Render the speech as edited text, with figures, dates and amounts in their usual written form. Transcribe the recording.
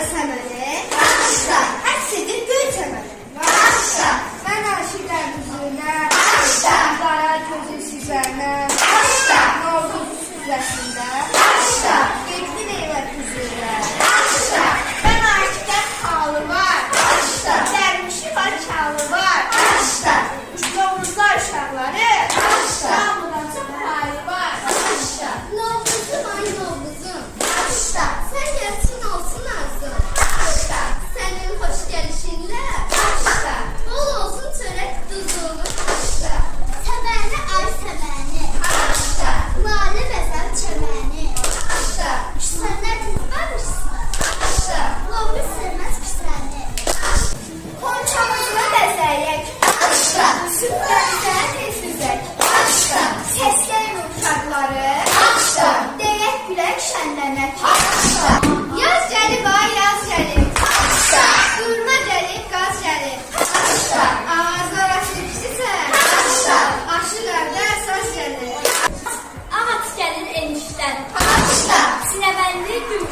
da səməni, əks edir göy çəməni. Mən aşıqlar düzünə, qara gözü sizənə, Novruz süzəsində, getdi meyvə düzünə. Mən aşıqlar halı var, dərmişi var, kalı var, Novruzlar uşaqları, Ramıdan çox hali var. Novruzum ay Novruzum, sən gəlsin olsun arzum. Sənin xoş gəlişinlə bol olsun çörək duzum. Səməni ay səməni, lalə bəzər çəməni. Küsənlər tizbəmişsən, Novruz sevməz küsəni. Ponçamızla bəzəyək, sütlərimizə tez üzək, səsləyən uşaqları, deyək gülək şənləmək. Yaz gəlib ay yaz gəlib, durma gəlib qaz gəlib, ağızlar açıb pisisə, aşıqlarda əsas gəlir. Ağac gəlir enişdən, sinəbəndi gül